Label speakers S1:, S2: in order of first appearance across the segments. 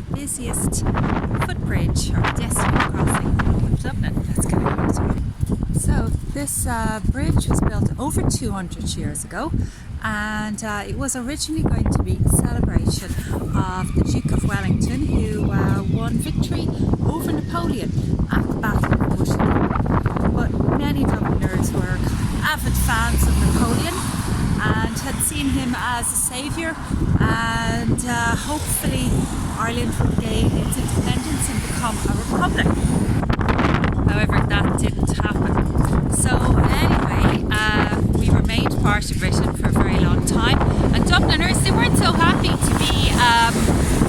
S1: the busiest footbridge or pedestrian crossing of Dublin. Let's go ahead. So this bridge was built over 200 years ago, and it was originally going to be a celebration of the Duke of Wellington, who won victory over Napoleon at the Battle of Waterloo. But many Dubliners were avid fans of Napoleon and had seen him as a saviour, and hopefully Ireland would gain its independence and become a republic. However, that didn't happen. So anyway, we remained part of Britain for a very long time, and Dubliners, they weren't so happy to be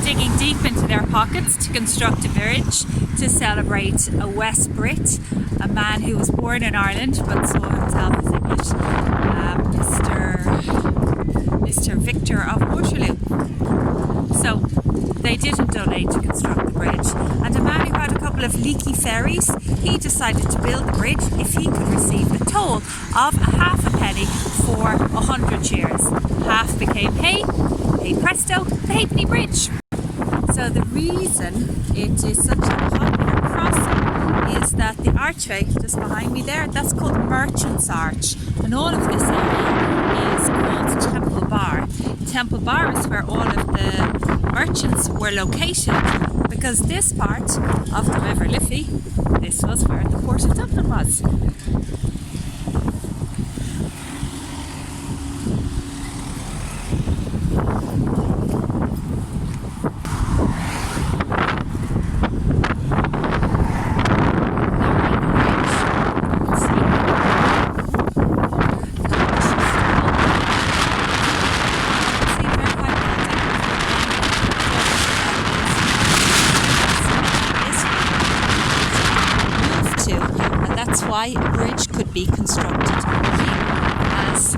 S1: digging deep into their pockets to construct a bridge to celebrate a West Brit, a man who was born in Ireland but saw himself as English, Mr. Victor of Waterloo. So they didn't donate to construct the bridge, and a man who had a couple of leaky ferries, he decided to build the bridge if he could receive a toll of a half a penny for 100 years. Half became hey presto, the Ha'penny Bridge. So the reason it is such a popular crossing is that the archway just behind me there, that's called Merchant's Arch, and all of this area is called Temple Bar. Temple Bar is where all of the merchants were located, because this part of the River Liffey, this was where the port of Dublin was. That's why a bridge could be constructed here, as